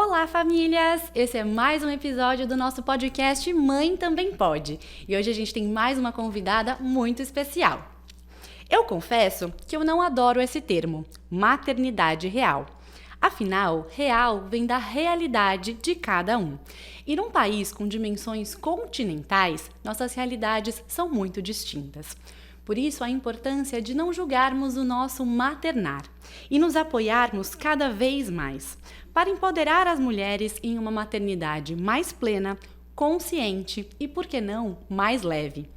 Olá, famílias! Esse é mais um episódio do nosso podcast Mãe Também Pode. E hoje a gente tem mais uma convidada muito especial. Eu confesso que eu não adoro esse termo, maternidade real. Afinal, real vem da realidade de cada um. E num país com dimensões continentais, nossas realidades são muito distintas. Por isso, a importância de não julgarmos o nosso maternar e nos apoiarmos cada vez mais, para empoderar as mulheres em uma maternidade mais plena, consciente e, por que não, mais leve.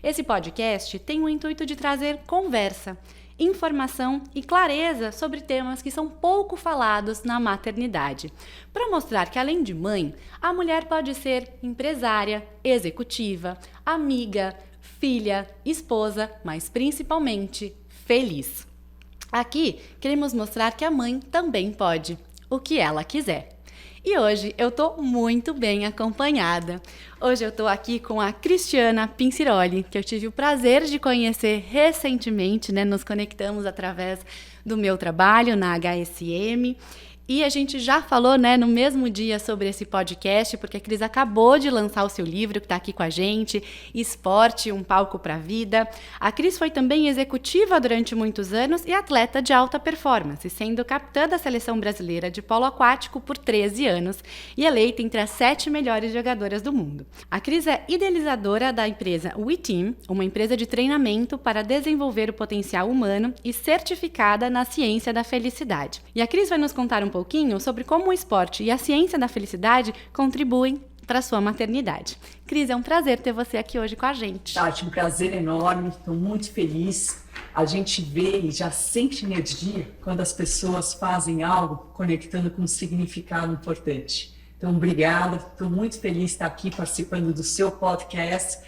Esse podcast tem o intuito de trazer conversa, informação e clareza sobre temas que são pouco falados na maternidade, para mostrar que, além de mãe, a mulher pode ser empresária, executiva, amiga, filha, esposa, mas principalmente feliz. Aqui queremos mostrar que a mãe também pode, o que ela quiser. E hoje eu tô muito bem acompanhada. Hoje eu tô aqui com a Cristiana Pinciroli, que eu tive o prazer de conhecer recentemente, né? Nos conectamos através do meu trabalho na HSM. E a gente já falou, né, no mesmo dia sobre esse podcast, porque a Cris acabou de lançar o seu livro, que está aqui com a gente, Esporte, um palco para a vida. A Cris foi também executiva durante muitos anos e atleta de alta performance, sendo capitã da Seleção Brasileira de Polo Aquático por 13 anos e eleita entre as 7 melhores jogadoras do mundo. A Cris é idealizadora da empresa WeTeam, uma empresa de treinamento para desenvolver o potencial humano e certificada na ciência da felicidade. E a Cris vai nos contar um pouquinho sobre como o esporte e a ciência da felicidade contribuem para a sua maternidade. Cris, é um prazer ter você aqui hoje com a gente. Tati, um prazer enorme, estou muito feliz. A gente vê e já sente energia quando as pessoas fazem algo conectando com um significado importante. Então, obrigada, estou muito feliz de estar aqui participando do seu podcast,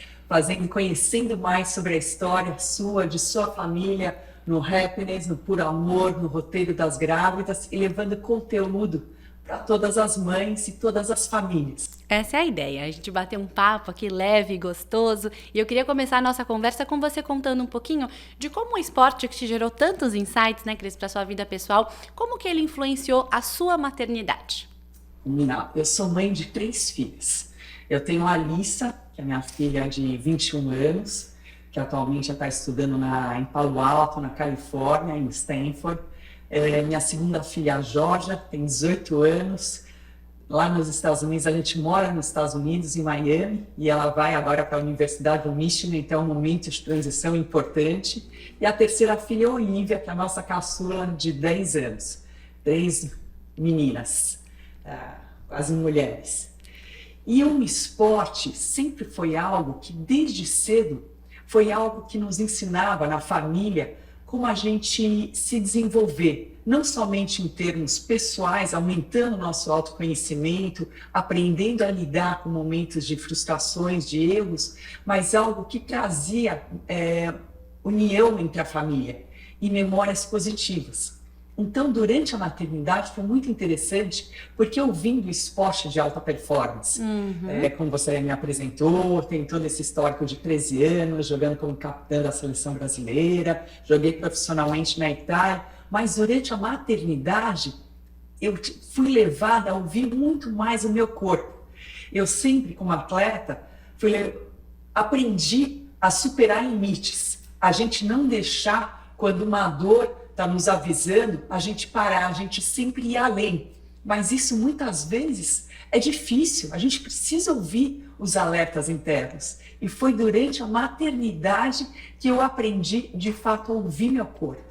conhecendo mais sobre a história sua, de sua família, no Happiness, no Puro Amor, no Roteiro das Grávidas e levando conteúdo para todas as mães e todas as famílias. Essa é a ideia, a gente bater um papo aqui leve e gostoso. E eu queria começar a nossa conversa com você contando um pouquinho de como o esporte que te gerou tantos insights, né, Cris, para sua vida pessoal, como que ele influenciou a sua maternidade? Não, eu sou mãe de 3 filhas. Eu tenho a Alissa, que é minha filha de 21 anos, que atualmente está estudando em Palo Alto, na Califórnia, em Stanford. Minha segunda filha, a Georgia, tem 18 anos. Lá nos Estados Unidos, a gente mora nos Estados Unidos, em Miami, e ela vai agora para a Universidade do Michigan, então é um momento de transição importante. E a terceira filha, a Olivia, que é a nossa caçula de 10 anos. 3 meninas, quase mulheres. E o esporte sempre foi algo que, desde cedo, foi algo que nos ensinava na família como a gente se desenvolver, não somente em termos pessoais, aumentando o nosso autoconhecimento, aprendendo a lidar com momentos de frustrações, de erros, mas algo que trazia união entre a família e memórias positivas. Então, durante a maternidade foi muito interessante, porque eu vim do esporte de alta performance. Como você me apresentou, tem todo esse histórico de 13 anos, jogando como capitã da seleção brasileira, joguei profissionalmente na Itália, mas durante a maternidade eu fui levada a ouvir muito mais o meu corpo. Eu sempre, como atleta, aprendi a superar limites, a gente não deixar, quando uma dor está nos avisando, a gente parar, a gente sempre ir além. Mas isso muitas vezes é difícil, a gente precisa ouvir os alertas internos. E foi durante a maternidade que eu aprendi, de fato, a ouvir meu corpo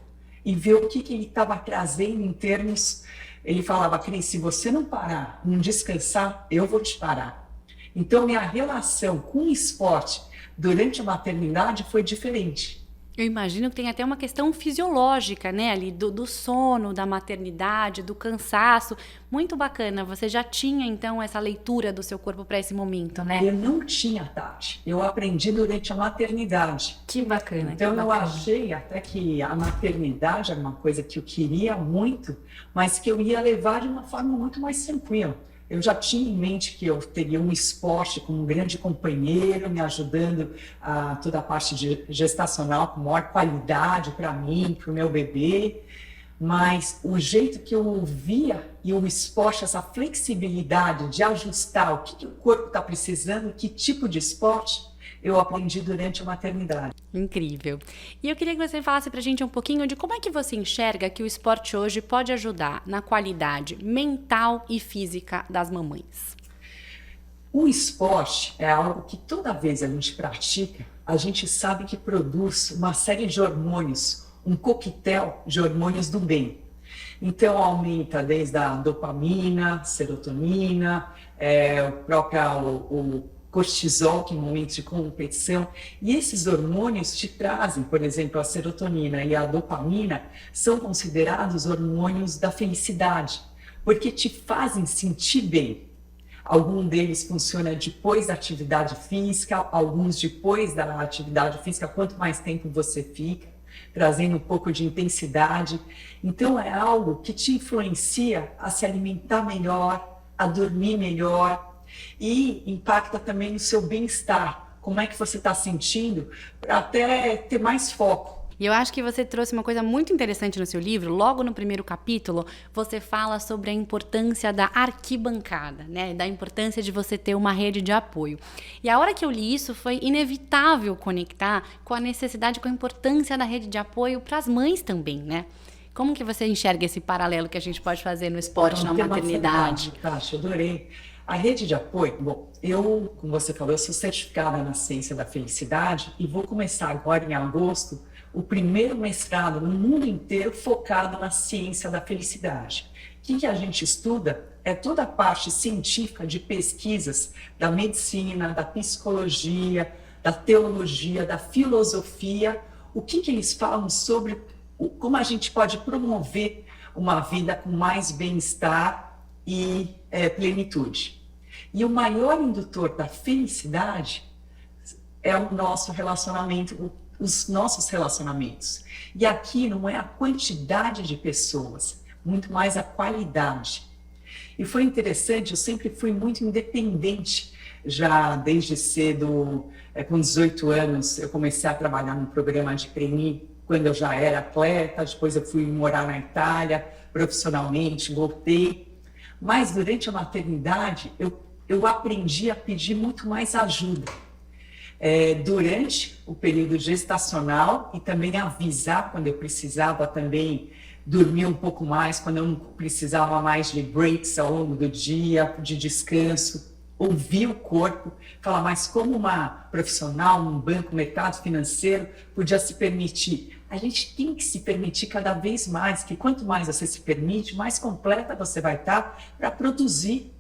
e ver o que ele estava trazendo em termos. Ele falava, Cris, se você não parar, não descansar, eu vou te parar. Então, minha relação com o esporte durante a maternidade foi diferente. Eu imagino que tem até uma questão fisiológica, né, ali do sono, da maternidade, do cansaço. Muito bacana. Você já tinha, então, essa leitura do seu corpo para esse momento, né? Eu não tinha, Tati. Eu aprendi durante a maternidade. Que bacana. Então, que eu bacana. achei até que a maternidade era uma coisa que eu queria muito, mas que eu ia levar de uma forma muito mais tranquila. Eu já tinha em mente que eu teria um esporte como um grande companheiro, me ajudando a toda a parte gestacional com maior qualidade para mim, para o meu bebê. mas o jeito que eu via e o esporte, essa flexibilidade de ajustar o que o corpo está precisando, que tipo de esporte, eu aprendi durante a maternidade. Incrível. E eu queria que você falasse pra gente um pouquinho de como é que você enxerga que o esporte hoje pode ajudar na qualidade mental e física das mamães. O esporte é algo que toda vez a gente pratica, a gente sabe que produz uma série de hormônios, um coquetel de hormônios do bem. Então aumenta desde a dopamina, serotonina, o cortisol, que em momentos de competição, e esses hormônios te trazem, por exemplo, a serotonina e a dopamina são considerados hormônios da felicidade, porque te fazem sentir bem. Algum deles funciona depois da atividade física, alguns depois da atividade física, quanto mais tempo você fica, trazendo um pouco de intensidade. Então é algo que te influencia a se alimentar melhor, a dormir melhor e impacta também no seu bem-estar. Como é que você está sentindo, para até ter mais foco. E eu acho que você trouxe uma coisa muito interessante no seu livro. Logo no primeiro capítulo, você fala sobre a importância da arquibancada, né? Da importância de você ter uma rede de apoio. E a hora que eu li isso, foi inevitável conectar com a necessidade, com a importância da rede de apoio para as mães também, né? Como que você enxerga esse paralelo que a gente pode fazer no esporte, na maternidade? Tasha, adorei. A rede de apoio, bom, eu, como você falou, eu sou certificada na ciência da felicidade e vou começar agora em agosto o primeiro mestrado no mundo inteiro focado na ciência da felicidade. O que a gente estuda é toda a parte científica de pesquisas da medicina, da psicologia, da teologia, da filosofia, o que eles falam sobre como a gente pode promover uma vida com mais bem-estar e plenitude. E o maior indutor da felicidade é o nosso relacionamento, os nossos relacionamentos. E aqui não é a quantidade de pessoas, muito mais a qualidade. E foi interessante, eu sempre fui muito independente, já desde cedo, com 18 anos, eu comecei a trabalhar num programa de trainee, quando eu já era atleta, depois eu fui morar na Itália, profissionalmente, voltei. Mas durante a maternidade, eu aprendi a pedir muito mais ajuda. Durante o período gestacional e também avisar quando eu precisava também dormir um pouco mais, quando eu não precisava mais de breaks ao longo do dia, de descanso, ouvir o corpo, falar, mas como uma profissional, um banco, mercado financeiro, podia se permitir. A gente tem que se permitir cada vez mais, que quanto mais você se permite, mais completa você vai estar para produzir.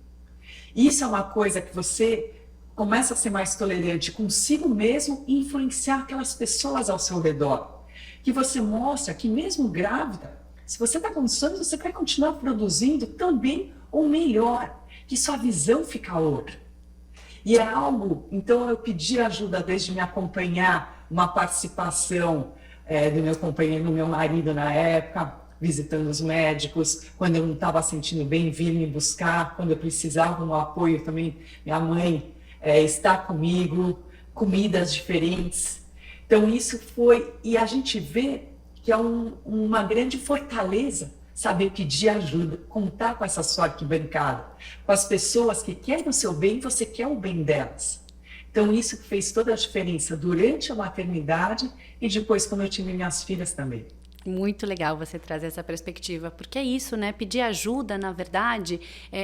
Isso é uma coisa que você começa a ser mais tolerante consigo mesmo e influenciar aquelas pessoas ao seu redor. Que você mostra que mesmo grávida, se você está com sonhos, você vai continuar produzindo tão bem ou melhor, que sua visão fica outra. E é algo, então eu pedi ajuda desde me acompanhar, uma participação do meu companheiro, do meu marido na época, visitando os médicos, quando eu não estava sentindo bem, vir me buscar, quando eu precisava de um apoio também, minha mãe está comigo, comidas diferentes. Então isso foi, e a gente vê que é uma grande fortaleza saber pedir ajuda, contar com essa sua arquibancada, com as pessoas que querem o seu bem e você quer o bem delas. Então isso fez toda a diferença durante a maternidade e depois quando eu tive minhas filhas também. Muito legal você trazer essa perspectiva, porque é isso, né? Pedir ajuda, na verdade,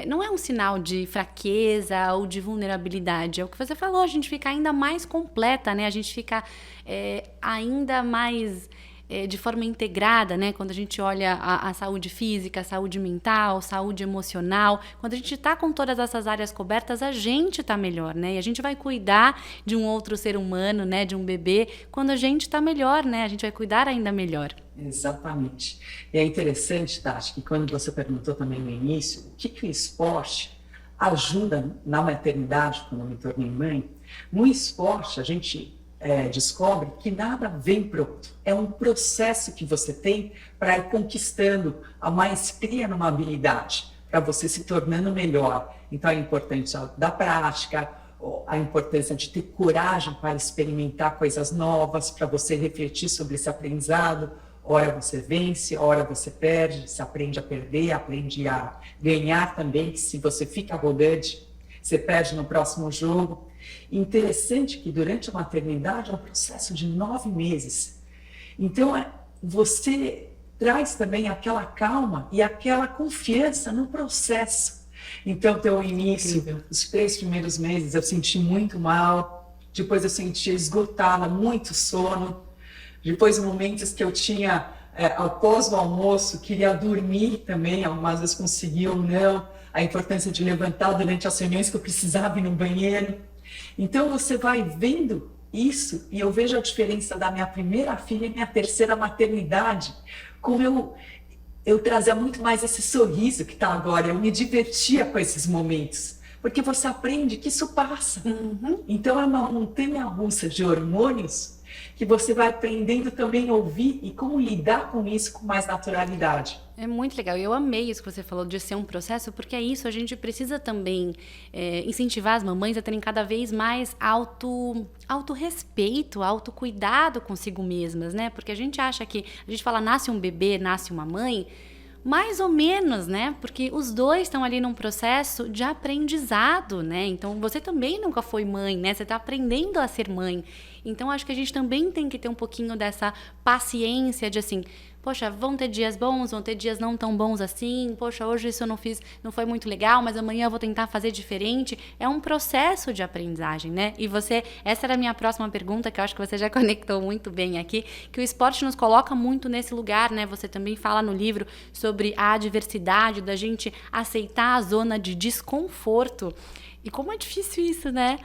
não é um sinal de fraqueza ou de vulnerabilidade. É o que você falou, a gente fica ainda mais completa, né? A gente fica ainda mais de forma integrada, né? Quando a gente olha a saúde física, a saúde mental, saúde emocional, quando a gente tá com todas essas áreas cobertas, a gente tá melhor, né? E a gente vai cuidar de um outro ser humano, né? De um bebê, quando a gente tá melhor, né? A gente vai cuidar ainda melhor. Exatamente. E é interessante, Tati, que quando você perguntou também no início, o que o esporte ajuda na maternidade, quando eu me tornei mãe, no esporte a gente descobre que nada vem pronto. É um processo que você tem para ir conquistando a maestria numa habilidade, para você se tornando melhor. Então é importante da prática, a importância de ter coragem para experimentar coisas novas, para você refletir sobre esse aprendizado, Hora você vence, hora você perde, você aprende a perder, aprende a ganhar também, que se você fica arrogante, você perde no próximo jogo. Interessante que durante a maternidade é um processo de 9 meses. Então, você traz também aquela calma e aquela confiança no processo. Então, teu início, os 3 primeiros meses, eu senti muito mal, depois eu sentia esgotada, muito sono, depois momentos que eu tinha, após o almoço, queria dormir também, algumas vezes conseguia ou não, a importância de levantar durante as reuniões que eu precisava ir no banheiro. Então, você vai vendo isso, e eu vejo a diferença da minha primeira filha e minha terceira maternidade, como eu trazia muito mais esse sorriso que está agora, eu me divertia com esses momentos, porque você aprende que isso passa. Então é uma montanha-russa de hormônios que você vai aprendendo também a ouvir e como lidar com isso com mais naturalidade. É muito legal. Eu amei isso que você falou de ser um processo, porque é isso, a gente precisa também incentivar as mamães a terem cada vez mais autorrespeito, autocuidado consigo mesmas, né? Porque a gente acha que, a gente fala, nasce um bebê, nasce uma mãe, mais ou menos, né? Porque os dois estão ali num processo de aprendizado, né? Então, você também nunca foi mãe, né? Você está aprendendo a ser mãe. Então, acho que a gente também tem que ter um pouquinho dessa paciência de assim, poxa, vão ter dias bons, vão ter dias não tão bons assim, poxa, hoje isso eu não fiz, não foi muito legal, mas amanhã eu vou tentar fazer diferente. É um processo de aprendizagem, né? E essa era a minha próxima pergunta, que eu acho que você já conectou muito bem aqui, que o esporte nos coloca muito nesse lugar, né? Você também fala no livro sobre a adversidade, da gente aceitar a zona de desconforto. E como é difícil isso, né?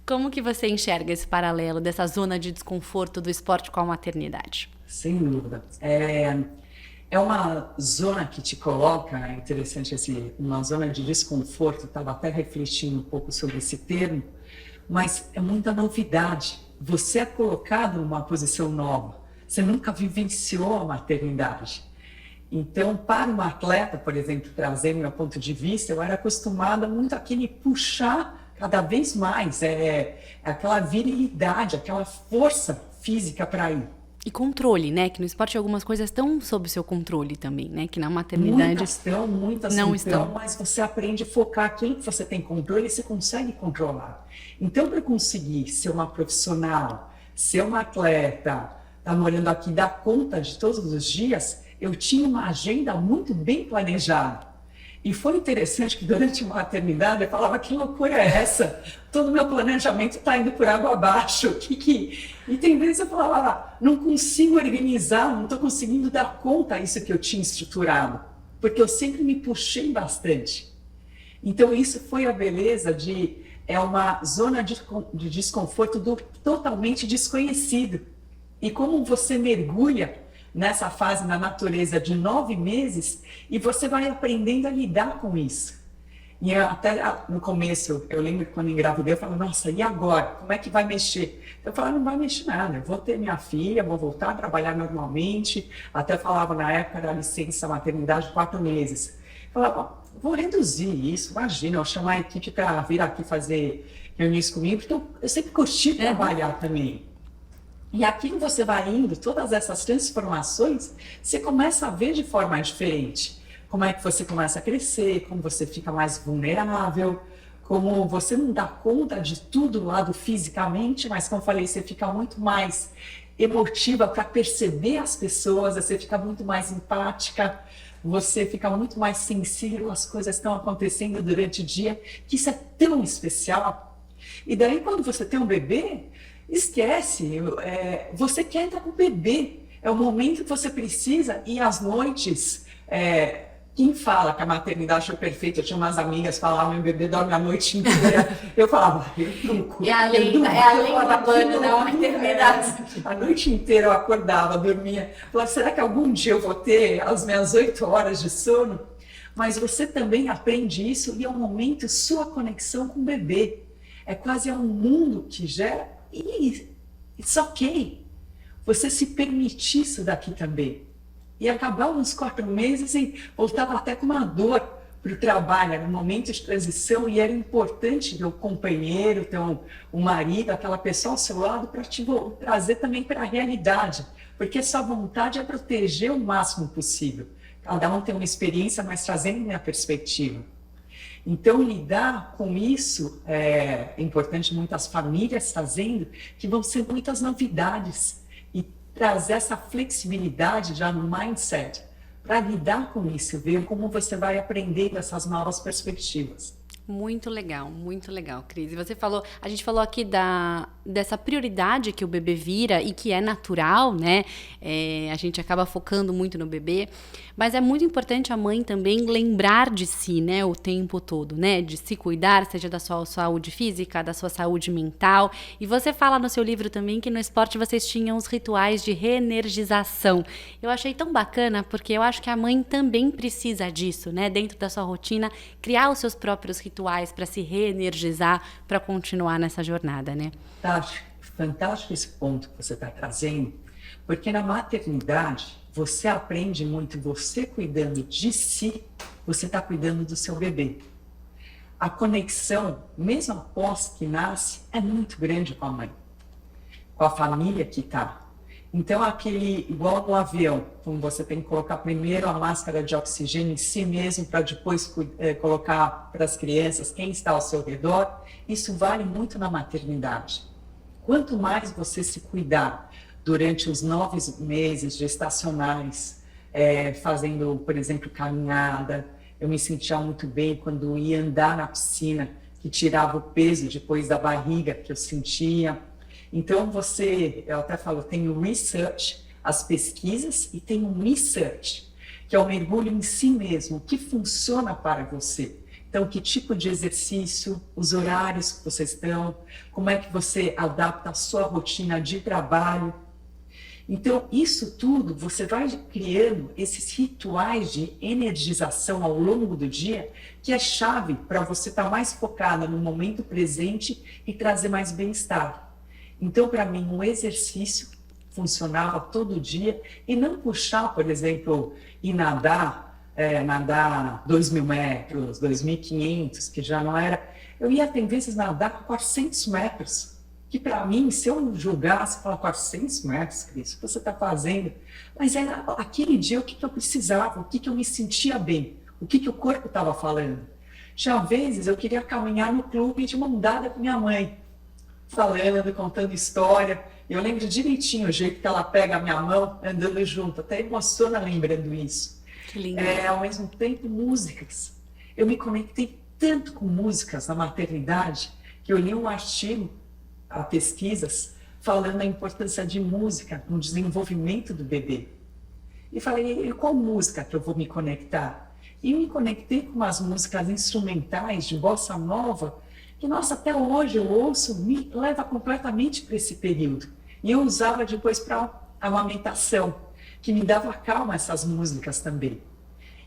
Como que você enxerga esse paralelo dessa zona de desconforto do esporte com a maternidade? Sem dúvida. É uma zona que te coloca, é interessante, uma zona de desconforto, estava até refletindo um pouco sobre esse termo, mas é muita novidade. Você é colocado numa posição nova, você nunca vivenciou a maternidade. Então, para uma atleta, por exemplo, trazendo meu ponto de vista, eu era acostumada muito àquele puxar cada vez mais, aquela virilidade, aquela força física para ir. E controle, né? Que no esporte algumas coisas estão sob o seu controle também, né? Que na maternidade muitas não estão, mas você aprende a focar aquilo que você tem controle e você consegue controlar. Então, para conseguir ser uma profissional, ser uma atleta, estar morando aqui, dar conta de todos os dias, eu tinha uma agenda muito bem planejada. E foi interessante que durante a maternidade eu falava, que loucura é essa? Todo o meu planejamento está indo por água abaixo. E tem vezes eu falava, não consigo organizar, não estou conseguindo dar conta disso que eu tinha estruturado, porque eu sempre me puxei bastante. Então isso foi a beleza é uma zona de desconforto do totalmente desconhecido. E como você mergulha nessa fase na natureza de 9 meses e você vai aprendendo a lidar com isso. E até no começo, eu lembro que quando engravidei, eu falava, nossa, e agora? Como é que vai mexer? Eu falava, não vai mexer nada, eu vou ter minha filha, vou voltar a trabalhar normalmente. Até falava na época da licença maternidade 4 meses. Eu falava, vou reduzir isso, imagina, eu chamar a equipe para vir aqui fazer reuniões comigo, porque eu sempre curti trabalhar também. E aquilo você vai indo, todas essas transformações, você começa a ver de forma diferente. Como é que você começa a crescer, como você fica mais vulnerável, como você não dá conta de tudo lá do fisicamente, mas como eu falei, você fica muito mais emotiva para perceber as pessoas, você fica muito mais empática, você fica muito mais sensível às coisas que estão acontecendo durante o dia, que isso é tão especial. E daí quando você tem um bebê, esquece, você quer estar com o bebê, é o momento que você precisa, e às noites, quem fala que a maternidade é perfeita, eu tinha umas amigas que falavam, meu bebê dorme a noite inteira, eu falava, eu truco. É a lei do abandono da maternidade. A noite inteira eu acordava, dormia, falava, será que algum dia eu vou ter as minhas 8 horas de sono? Mas você também aprende isso, e é um momento sua conexão com o bebê, é quase um mundo que gera. E it's ok. Você se permitir isso daqui também. E acabar uns 4 meses e voltava até com uma dor, para o trabalho, era um momento de transição e era importante ter o companheiro, ter o marido, aquela pessoa ao seu lado para te trazer também para a realidade, porque sua vontade é proteger o máximo possível. Cada um tem uma experiência, mas trazendo minha perspectiva. Então, lidar com isso é importante, muitas famílias fazendo, que vão ser muitas novidades e trazer essa flexibilidade já no mindset para lidar com isso, ver como você vai aprender essas novas perspectivas. Muito legal, Cris. E você falou, a gente falou aqui dessa prioridade que o bebê vira e que é natural, né? A gente acaba focando muito no bebê, mas é muito importante a mãe também lembrar de si, né? O tempo todo, né? De se cuidar, seja da sua saúde física, da sua saúde mental. E você fala no seu livro também que no esporte vocês tinham os rituais de reenergização. Eu achei tão bacana, porque eu acho que a mãe também precisa disso, né? Dentro da sua rotina, criar os seus próprios rituais para se reenergizar, para continuar nessa jornada, né? Fantástico esse ponto que você está trazendo, porque na maternidade você aprende muito, você cuidando de si, você está cuidando do seu bebê. A conexão, mesmo após que nasce, é muito grande com a mãe, com a família que está. Então, igual no avião, como você tem que colocar primeiro a máscara de oxigênio em si mesmo, para depois colocar para as crianças quem está ao seu redor, isso vale muito na maternidade. Quanto mais você se cuidar durante os 9 meses gestacionais, fazendo, por exemplo, caminhada, eu me sentia muito bem quando ia andar na piscina, que tirava o peso depois da barriga que eu sentia. Então, eu até falo, tem o research, as pesquisas, e tem o research, que é o mergulho em si mesmo, o que funciona para você. Então, que tipo de exercício, os horários que vocês estão, como é que você adapta a sua rotina de trabalho. Então, isso tudo, você vai criando esses rituais de energização ao longo do dia, que é chave para você estar mais focada no momento presente e trazer mais bem-estar. Então, para mim, um exercício funcionava todo dia e não puxar, por exemplo, ir nadar 2.000 metros, 2.500, que já não era... Eu ia, tem vezes, nadar 400 metros, que para mim, se eu julgasse, falar 400 metros, Cris, o que você está fazendo? Mas era aquele dia o que eu precisava, o que eu me sentia bem, o que o corpo estava falando. Tinha vezes eu queria caminhar no clube de mão dada com minha mãe, falando, contando história. Eu lembro direitinho o jeito que ela pega a minha mão andando junto, até emociona lembrando isso. Que lindo. Ao mesmo tempo, músicas. Eu me conectei tanto com músicas na maternidade que eu li um artigo, a pesquisas, falando da importância de música no desenvolvimento do bebê. E falei, qual música que eu vou me conectar? E me conectei com umas músicas instrumentais de bossa nova, que, nossa, até hoje eu ouço, me leva completamente para esse período. E eu usava depois para amamentação, que me dava calma essas músicas também.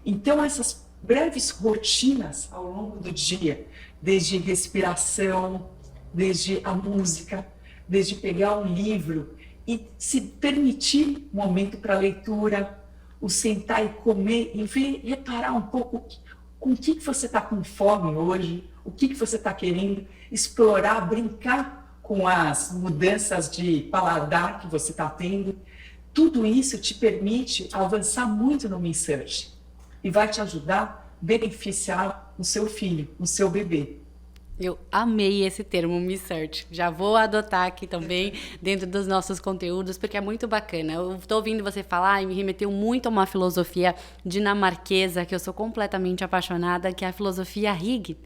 Então, essas breves rotinas ao longo do dia, desde respiração, desde a música, desde pegar um livro e se permitir um momento para leitura, o sentar e comer e reparar um pouco com o que você está com fome hoje, o que você está querendo explorar, brincar com as mudanças de paladar que você está tendo. Tudo isso te permite avançar muito no research e vai te ajudar a beneficiar o seu filho, o seu bebê. Eu amei esse termo, research. Já vou adotar aqui também dentro dos nossos conteúdos, porque é muito bacana. Eu estou ouvindo você falar e me remeteu muito a uma filosofia dinamarquesa que eu sou completamente apaixonada, que é a filosofia Hygge,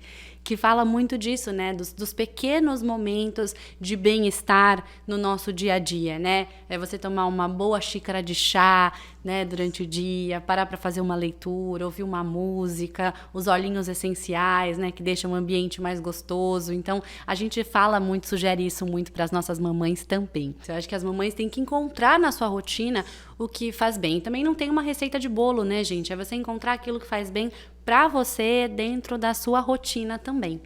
que fala muito disso, né? Dos pequenos momentos de bem-estar no nosso dia a dia, né? É você tomar uma boa xícara de chá, né, durante o dia, parar para fazer uma leitura, ouvir uma música, os olhinhos essenciais, né, que deixam o ambiente mais gostoso. Então, a gente fala muito, sugere isso muito para as nossas mamães também. Eu acho que as mamães têm que encontrar na sua rotina o que faz bem. Também não tem uma receita de bolo, né, gente? É você encontrar aquilo que faz bem para você dentro da sua rotina também.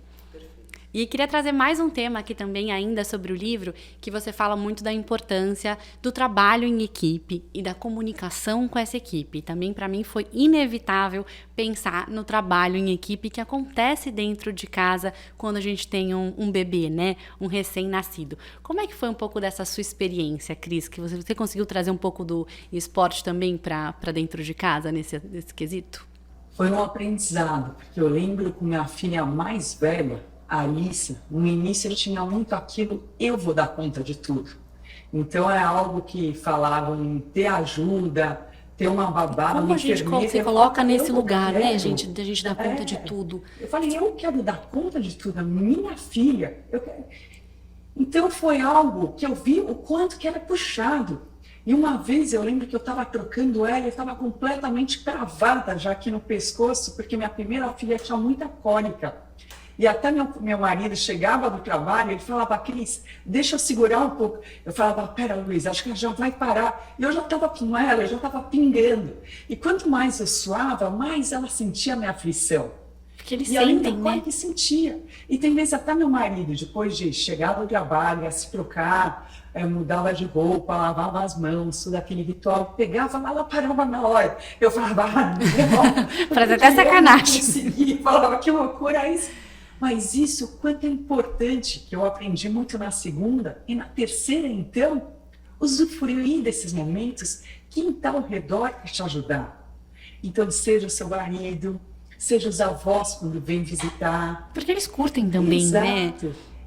E queria trazer mais um tema aqui também ainda sobre o livro, que você fala muito da importância do trabalho em equipe e da comunicação com essa equipe. Também para mim foi inevitável pensar no trabalho em equipe que acontece dentro de casa quando a gente tem um bebê, né? Um recém-nascido. Como é que foi um pouco dessa sua experiência, Cris? Que você conseguiu trazer um pouco do esporte também para dentro de casa nesse quesito? Foi um aprendizado, porque eu lembro com minha filha mais velha, a Alice, no início eu tinha muito aquilo, eu vou dar conta de tudo. Então é algo que falavam em ter ajuda, ter uma babá, Como uma a gente enfermeira. se coloca nesse Eu lugar, quero. né, gente? Da gente dar conta de tudo. Eu falei, eu quero dar conta de tudo, a minha filha. Então foi algo que eu vi o quanto que era puxado. E uma vez eu lembro que eu estava trocando ela, eu estava completamente cravada já aqui no pescoço, porque minha primeira filha tinha muita cólica. E até meu marido chegava do trabalho, ele falava, Cris, deixa eu segurar um pouco. Eu falava, pera, Luiz, acho que ela já vai parar. E eu já estava com ela, eu já estava pingando. E quanto mais eu suava, mais ela sentia a minha aflição. Porque eles e além sentem, da né? que sentia. E tem vezes até meu marido, depois de chegar do trabalho, ia se trocar, mudava de roupa, lavava as mãos, tudo aquele ritual, pegava, ela parava na hora. Eu falava, não. Fazia até sacanagem. Eu falava, que loucura é isso. Mas isso, quanto é importante, que eu aprendi muito na segunda, e na terceira, então, usufruir desses momentos, quem está ao redor para te ajudar. Então, seja o seu marido, seja os avós quando vêm visitar. Porque eles curtem também, Exato. né?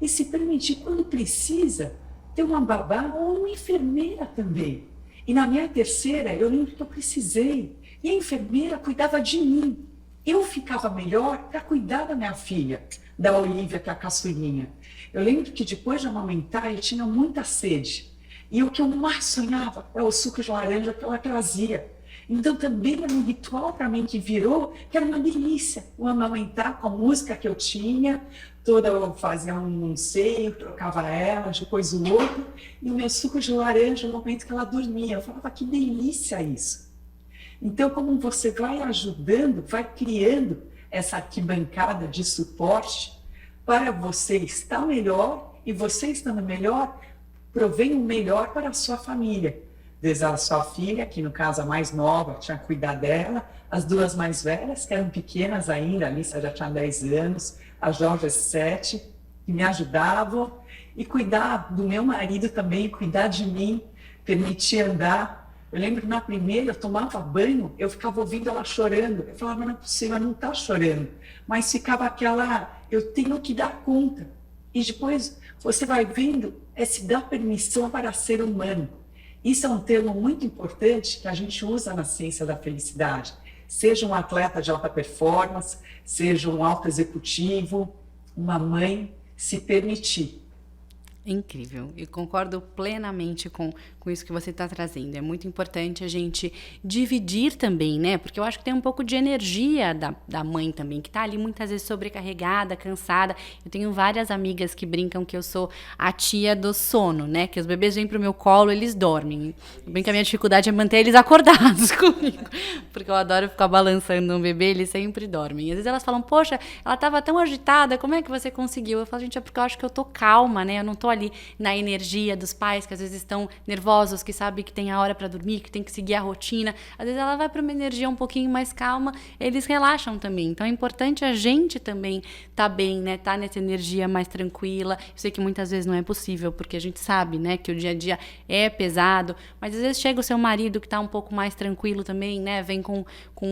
E se permitir, quando precisa, ter uma babá ou uma enfermeira também. E na minha terceira, eu lembro que eu precisei. E a enfermeira cuidava de mim. Eu ficava melhor para cuidar da minha filha, da Olivia, que é a caçulinha. Eu lembro que depois de amamentar, eu tinha muita sede. E o que eu mais sonhava é o suco de laranja que ela trazia. Então também era um ritual para mim que virou, que era uma delícia. O amamentar com a música que eu tinha, toda eu fazia um seio, trocava ela, depois o outro, e o meu suco de laranja no momento que ela dormia. Eu falava, que delícia isso. Então, como você vai ajudando, vai criando essa arquibancada de suporte para você estar melhor, e você estando melhor, provém o melhor para a sua família. Desde a sua filha, que no caso a mais nova, tinha que cuidar dela, as duas mais velhas, que eram pequenas ainda, a Alissa já tinha 10 anos, a Jorge 7, que me ajudavam, e cuidar do meu marido também, cuidar de mim, permitir andar. Eu lembro que na primeira, eu tomava banho, eu ficava ouvindo ela chorando. Eu falava, não é possível, ela não está chorando. Mas ficava aquela, eu tenho que dar conta. E depois você vai vendo, se dar permissão para ser humano. Isso é um termo muito importante que a gente usa na ciência da felicidade. Seja um atleta de alta performance, seja um alto executivo, uma mãe, se permitir. Incrível, e concordo plenamente com isso que você está trazendo. É muito importante a gente dividir também, né? Porque eu acho que tem um pouco de energia da mãe também, que está ali muitas vezes sobrecarregada, cansada. Eu tenho várias amigas que brincam que eu sou a tia do sono, né? Que os bebês vêm pro meu colo, eles dormem. Bem que a minha dificuldade é manter eles acordados comigo, porque eu adoro ficar balançando um bebê, eles sempre dormem. E às vezes elas falam, poxa, ela estava tão agitada, como é que você conseguiu? Eu falo, gente, é porque eu acho que eu tô calma, né? Eu não tô ali na energia dos pais que às vezes estão nervosos, que sabem que tem a hora para dormir, que tem que seguir a rotina. Às vezes ela vai para uma energia um pouquinho mais calma, eles relaxam também. Então é importante a gente também tá bem, né? Tá nessa energia mais tranquila. Eu sei que muitas vezes não é possível, porque a gente sabe, né, que o dia a dia é pesado, mas às vezes chega o seu marido que tá um pouco mais tranquilo também, né? Vem com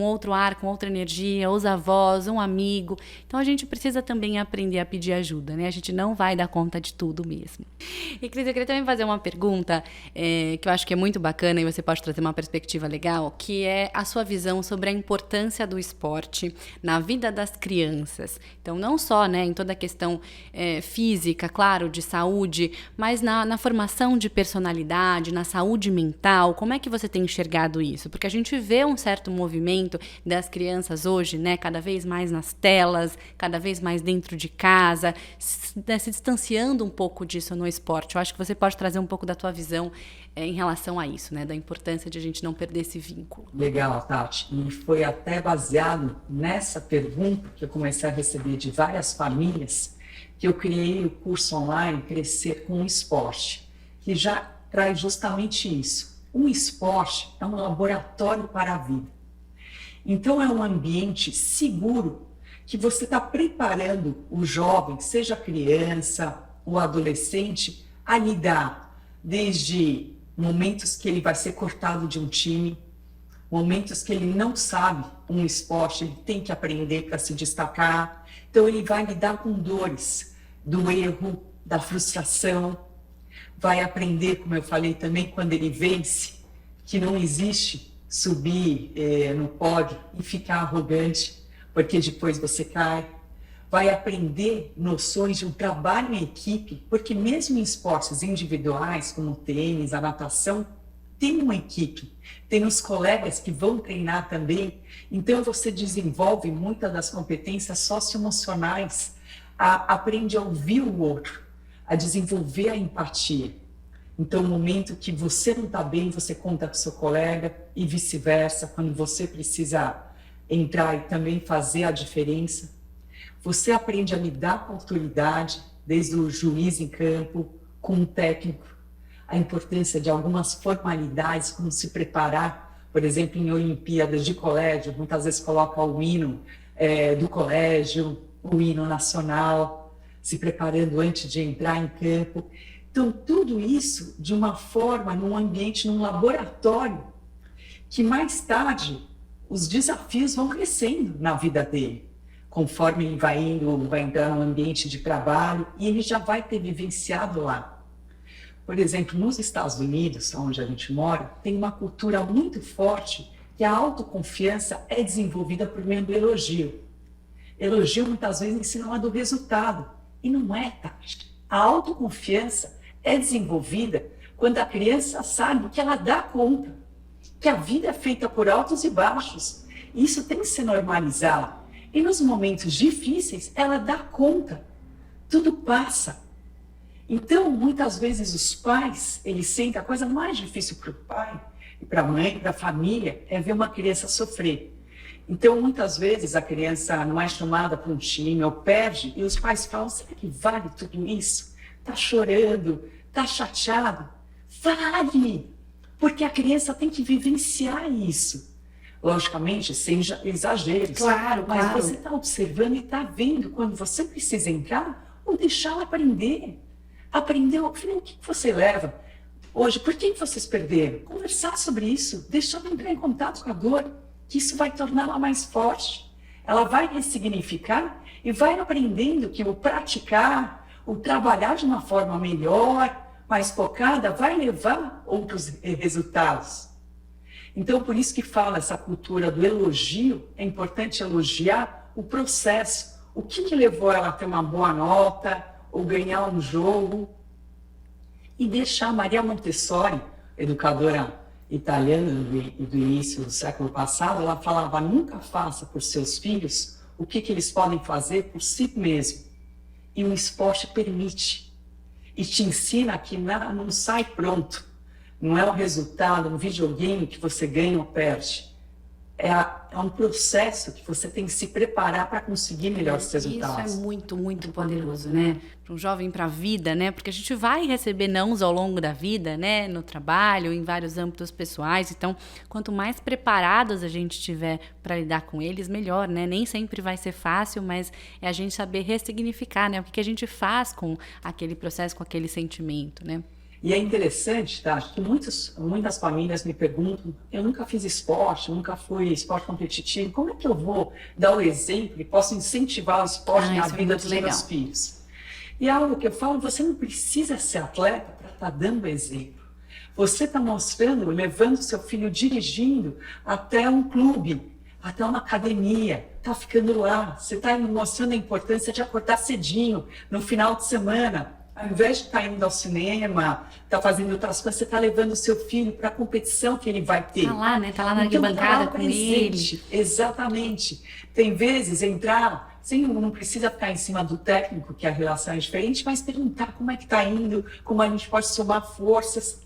outro ar, com outra energia, os avós, um amigo. Então a gente precisa também aprender a pedir ajuda, né? A gente não vai dar conta de tudo mesmo. E, Cris, eu queria também fazer uma pergunta que eu acho que é muito bacana e você pode trazer uma perspectiva legal, que é a sua visão sobre a importância do esporte na vida das crianças. Então, não só, né, em toda a questão física, claro, de saúde, mas na formação de personalidade, na saúde mental. Como é que você tem enxergado isso? Porque a gente vê um certo movimento das crianças hoje, né, cada vez mais nas telas, cada vez mais dentro de casa, se distanciando um pouco disso no esporte. Eu acho que você pode trazer um pouco da tua visão em relação a isso, né? Da importância de a gente não perder esse vínculo. Legal, Tati. E foi até baseado nessa pergunta que eu comecei a receber de várias famílias que eu criei o curso online Crescer com o Esporte, que já traz justamente isso. Um esporte é um laboratório para a vida. Então é um ambiente seguro que você está preparando o jovem, seja criança ou adolescente, a lidar desde momentos que ele vai ser cortado de um time, momentos que ele não sabe um esporte, ele tem que aprender para se destacar. Então ele vai lidar com dores do erro, da frustração, vai aprender, como eu falei também, quando ele vence, que não existe subir no pódio e ficar arrogante, porque depois você cai. Vai aprender noções de um trabalho em equipe, porque mesmo em esportes individuais, como o tênis, a natação, tem uma equipe, tem os colegas que vão treinar também. Então você desenvolve muitas das competências socioemocionais, aprende a ouvir o outro, a desenvolver a empatia. Então, no momento que você não está bem, você conta com seu colega e vice-versa, quando você precisa entrar e também fazer a diferença. Você aprende a lidar com a autoridade, desde o juiz em campo, com o técnico, a importância de algumas formalidades, como se preparar, por exemplo, em Olimpíadas de colégio, muitas vezes coloca o hino do colégio, o hino nacional, se preparando antes de entrar em campo. Então, tudo isso de uma forma, num ambiente, num laboratório, que mais tarde os desafios vão crescendo na vida dele, conforme ele vai entrar no ambiente de trabalho e ele já vai ter vivenciado lá. Por exemplo, nos Estados Unidos, onde a gente mora, tem uma cultura muito forte que a autoconfiança é desenvolvida por meio do elogio. Elogio muitas vezes em sinal do resultado, e não é, Tati. A autoconfiança é desenvolvida quando a criança sabe que ela dá conta, que a vida é feita por altos e baixos. E isso tem que ser normalizado. E nos momentos difíceis, ela dá conta. Tudo passa. Então, muitas vezes os pais, eles sentem a coisa mais difícil para o pai e para a mãe, para a família, é ver uma criança sofrer. Então, muitas vezes a criança não é chamada para um time ou perde e os pais falam, será que vale tudo isso? Está chorando, está chateado? Vale! Porque a criança tem que vivenciar isso. Logicamente, sem exageros. Claro, mas claro. você está observando e está vendo quando você precisa entrar ou deixá-la aprender. Aprendeu, filho, o que você leva? Hoje, por que vocês perderam? Conversar sobre isso, deixar ela entrar em contato com a dor, que isso vai torná-la mais forte. Ela vai ressignificar e vai aprendendo que o praticar, o trabalhar de uma forma melhor, mais focada, vai levar outros resultados. Então, por isso que fala essa cultura do elogio, é importante elogiar o processo. O que levou ela a ter uma boa nota, ou ganhar um jogo, e deixar Maria Montessori, educadora italiana do início do século passado, ela falava, nunca faça por seus filhos o que eles podem fazer por si mesmo. E o esporte permite. E te ensina que nada não sai pronto. Não é o resultado, um videogame que você ganha ou perde. É um processo que você tem que se preparar para conseguir melhores resultados. Isso é muito, muito poderoso, né? Para um jovem, para a vida, né? Porque a gente vai receber nãos ao longo da vida, né? No trabalho, em vários âmbitos pessoais. Então, quanto mais preparados a gente tiver para lidar com eles, melhor, né? Nem sempre vai ser fácil, mas é a gente saber ressignificar, né? O que a gente faz com aquele processo, com aquele sentimento, né? E é interessante, tá? Que muitas famílias me perguntam, eu nunca fiz esporte, nunca fui esporte competitivo, como é que eu vou dar o exemplo e posso incentivar o esporte na vida dos meus filhos? E é algo que eu falo, você não precisa ser atleta para estar dando exemplo. Você está mostrando, levando seu filho dirigindo até um clube, até uma academia, está ficando lá. Você está mostrando a importância de acordar cedinho no final de semana. Ao invés de estar indo ao cinema, estar fazendo outras coisas, você está levando o seu filho para a competição que ele vai ter. Está lá, né? Está lá na arquibancada com ele. Exatamente. Tem vezes entrar, não precisa ficar em cima do técnico, que a relação é diferente, mas perguntar como é que está indo, como a gente pode somar forças,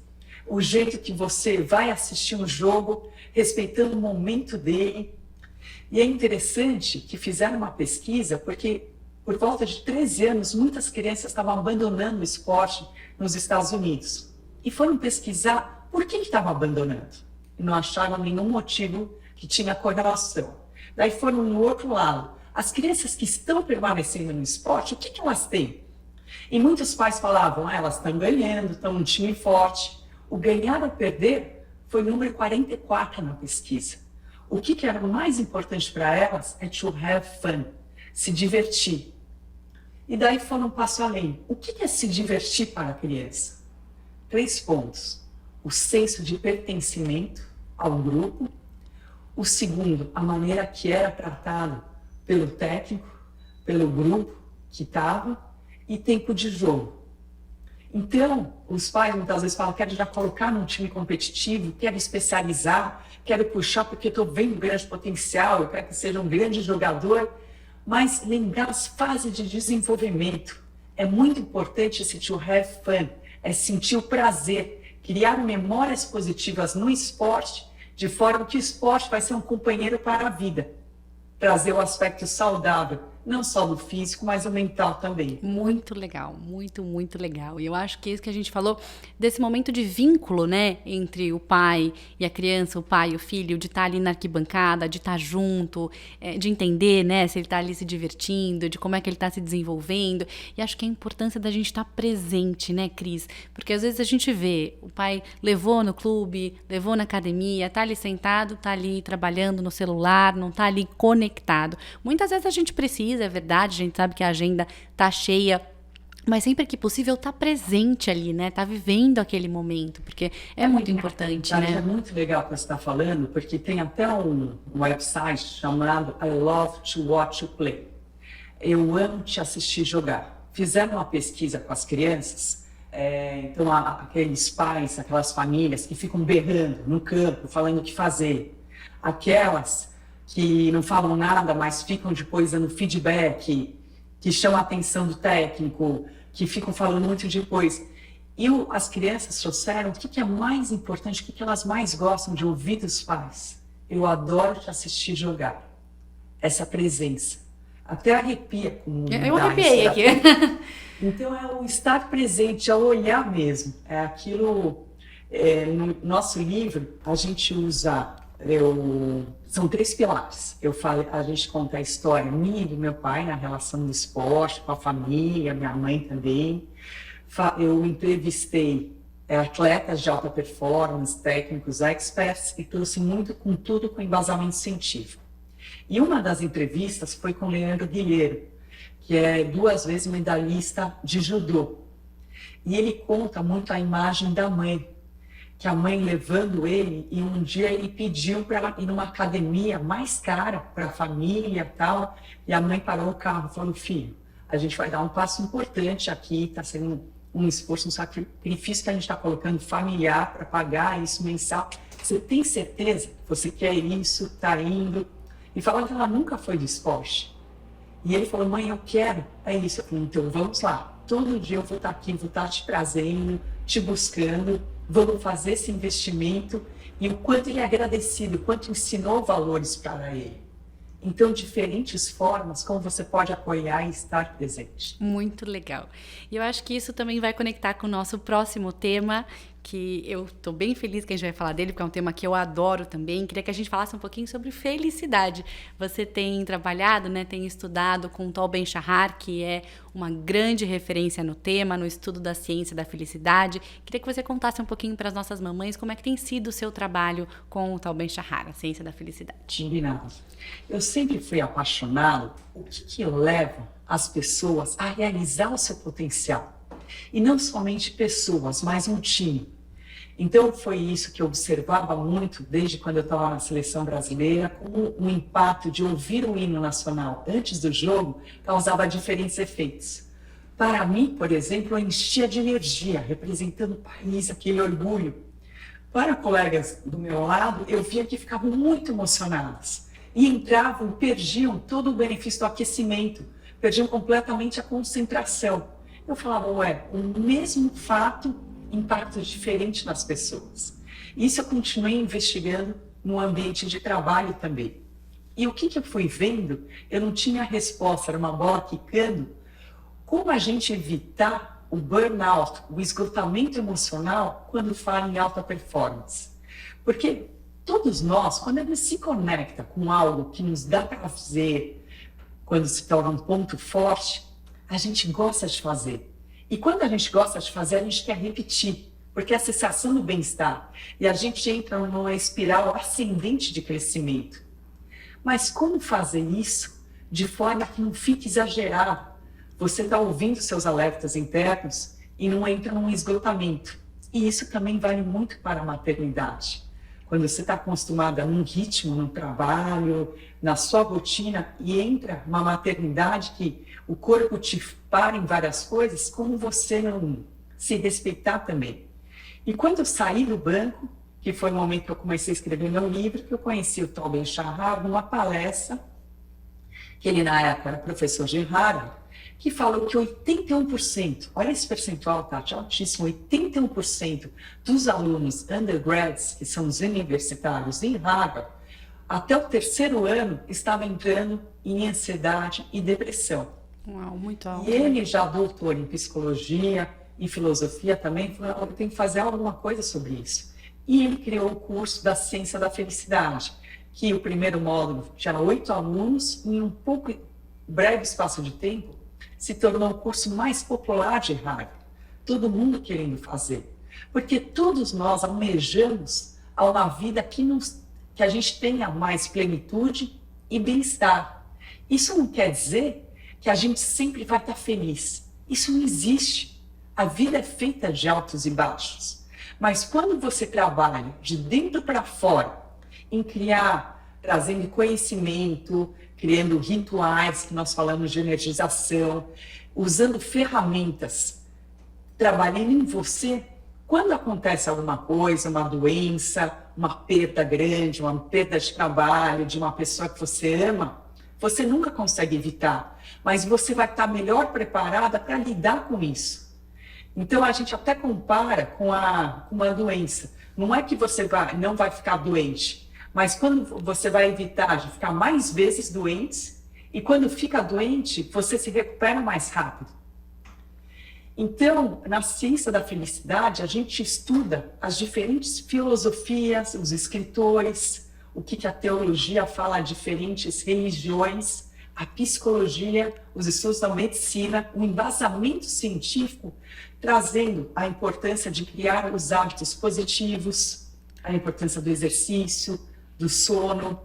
o jeito que você vai assistir um jogo, respeitando o momento dele. E é interessante que fizeram uma pesquisa, porque Por volta de 13 anos, muitas crianças estavam abandonando o esporte nos Estados Unidos. E foram pesquisar por que estavam abandonando. E não acharam nenhum motivo que tinha correlação. Daí foram no outro lado. As crianças que estão permanecendo no esporte, o que elas têm? E muitos pais falavam, elas estão ganhando, estão um time forte. O ganhar ou perder foi o número 44 na pesquisa. O que era mais importante para elas é to have fun, se divertir. E daí foram um passo além. O que é se divertir para a criança? 3 pontos. O senso de pertencimento ao grupo. O segundo, a maneira que era tratado pelo técnico, pelo grupo que estava, e tempo de jogo. Então, os pais muitas vezes falam, quero já colocar num time competitivo, quero especializar, quero puxar porque estou vendo grande potencial, eu quero que seja um grande jogador, mas lembrar as fases de desenvolvimento. É muito importante esse to have fun, é sentir o prazer, criar memórias positivas no esporte, de forma que o esporte vai ser um companheiro para a vida. Trazer o aspecto saudável, não só do físico, mas o mental também. Muito legal, muito legal. E eu acho que é isso que a gente falou, desse momento de vínculo, né, entre o pai e a criança, o pai e o filho, de estar ali na arquibancada, de estar junto, de entender, né, se ele está ali se divertindo, de como é que ele está se desenvolvendo. E acho que a importância da gente estar presente, né, Cris? Porque às vezes a gente vê, o pai levou no clube, levou na academia, está ali sentado, está ali trabalhando no celular, não está ali conectado. Muitas vezes a gente precisa, é verdade, a gente sabe que a agenda tá cheia, mas sempre que possível tá presente ali, né? Tá vivendo aquele momento, porque é muito importante, né? É muito legal que você está falando, porque tem até um website chamado I Love to Watch You Play. Eu amo te assistir jogar. Fizeram uma pesquisa com as crianças, então aqueles pais, aquelas famílias que ficam berrando no campo, falando o que fazer. Aquelas que não falam nada, mas ficam depois dando feedback, que chamam a atenção do técnico, que ficam falando muito depois. E as crianças trouxeram o que é mais importante, o que elas mais gostam de ouvir dos pais. Eu adoro te assistir jogar. Essa presença. Até arrepia com eu arrepiei aqui. Então é o estar presente, é o olhar mesmo. É aquilo. No nosso livro, a gente usa. São 3 pilares. A gente conta a história minha e do meu pai na relação do esporte, com a família, minha mãe também. Eu entrevistei atletas de alta performance, técnicos, experts, e trouxe muito com tudo com embasamento científico. E uma das entrevistas foi com o Leandro Guilherme, que é 2 vezes medalhista de judô. E ele conta muito a imagem da mãe, que a mãe levando ele, e um dia ele pediu para ir numa academia mais cara para a família e tal, e a mãe parou o carro e falou, filho, a gente vai dar um passo importante aqui, está sendo um esforço, um sacrifício que a gente está colocando familiar para pagar isso mensal. Você tem certeza que você quer isso, está indo? E falou que ela nunca foi de esporte. E ele falou, mãe, eu quero. É isso. Eu falei, então vamos lá. Todo dia eu vou estar aqui, vou estar te trazendo, te buscando, vamos fazer esse investimento. E o quanto ele é agradecido, o quanto ensinou valores para ele. Então, diferentes formas como você pode apoiar e estar presente. Muito legal. E eu acho que isso também vai conectar com o nosso próximo tema, que eu estou bem feliz que a gente vai falar dele, porque é um tema que eu adoro também. Queria que a gente falasse um pouquinho sobre felicidade. Você tem trabalhado, né, tem estudado com o Tal Ben-Shahar, que é uma grande referência no tema, no estudo da ciência da felicidade. Queria que você contasse um pouquinho para as nossas mamães como é que tem sido o seu trabalho com o Tal Ben-Shahar, a ciência da felicidade. Combinado. Eu sempre fui apaixonado o que leva as pessoas a realizar o seu potencial. E não somente pessoas, mas um time. Então foi isso que eu observava muito desde quando eu estava na seleção brasileira, como o impacto de ouvir o hino nacional antes do jogo causava diferentes efeitos. Para mim, por exemplo, eu enchia de energia, representando o país, aquele orgulho. Para colegas do meu lado, eu via que ficavam muito emocionadas e entravam, perdiam todo o benefício do aquecimento, perdiam completamente a concentração. Eu falava, o mesmo fato impacta diferente nas pessoas. Isso eu continuei investigando no ambiente de trabalho também. E o que eu fui vendo? Eu não tinha resposta, era uma bola quicando. Como a gente evitar o burnout, o esgotamento emocional, quando fala em alta performance? Porque todos nós, quando a gente se conecta com algo que nos dá prazer, quando se torna um ponto forte, a gente gosta de fazer. E quando a gente gosta de fazer, a gente quer repetir, porque é a sensação do bem-estar. E a gente entra numa espiral ascendente de crescimento. Mas como fazer isso de forma que não fique exagerado? Você está ouvindo seus alertas internos e não entra num esgotamento. E isso também vale muito para a maternidade. Quando você está acostumada a um ritmo no trabalho, na sua rotina, e entra uma maternidade que o corpo te para em várias coisas, como você não se respeitar também. E quando eu saí do banco, que foi o momento que eu comecei a escrever meu livro, que eu conheci o Tal Ben-Shahar numa palestra, que ele na época era professor de Harvard, que falou que 81%, olha esse percentual, Tati, altíssimo, 81% dos alunos undergrads, que são os universitários em Harvard, até o 3º ano estavam entrando em ansiedade e depressão. Uau, muito alto. E ele, já doutor em psicologia, em filosofia também, falou, eu tenho que fazer alguma coisa sobre isso. E ele criou o curso da Ciência da Felicidade, que o primeiro módulo tinha 8 alunos, e em um pouco breve espaço de tempo, se tornou o curso mais popular de Harvard. Todo mundo querendo fazer. Porque todos nós almejamos a uma vida que a gente tenha mais plenitude e bem-estar. Isso não quer dizer que a gente sempre vai estar feliz. Isso não existe. A vida é feita de altos e baixos. Mas quando você trabalha de dentro para fora, em criar, trazendo conhecimento, criando rituais, que nós falamos de energização, usando ferramentas, trabalhando em você, quando acontece alguma coisa, uma doença, uma perda grande, uma perda de trabalho, de uma pessoa que você ama, você nunca consegue evitar, mas você vai estar melhor preparada para lidar com isso. Então, a gente até compara com uma doença. Não é que você não vai ficar doente, mas quando você vai evitar de ficar mais vezes doente, e quando fica doente, você se recupera mais rápido. Então, na ciência da felicidade, a gente estuda as diferentes filosofias, os escritores, o que a teologia fala, diferentes religiões, a psicologia, os estudos da medicina, o embasamento científico, trazendo a importância de criar os hábitos positivos, a importância do exercício, do sono,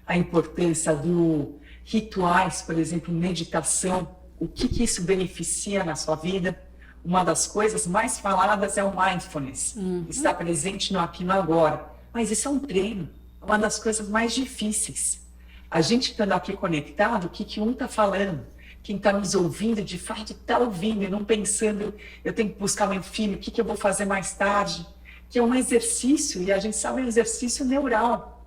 a importância do rituais, por exemplo, meditação, o que isso beneficia na sua vida. Uma das coisas mais faladas é o mindfulness, estar presente no aqui e no agora. Mas isso é um treino, é uma das coisas mais difíceis. A gente estando aqui conectado, o que um está falando? Quem está nos ouvindo, de fato, está ouvindo e não pensando, eu tenho que buscar meu filho, o que eu vou fazer mais tarde? Que é um exercício, e a gente sabe, é um exercício neural.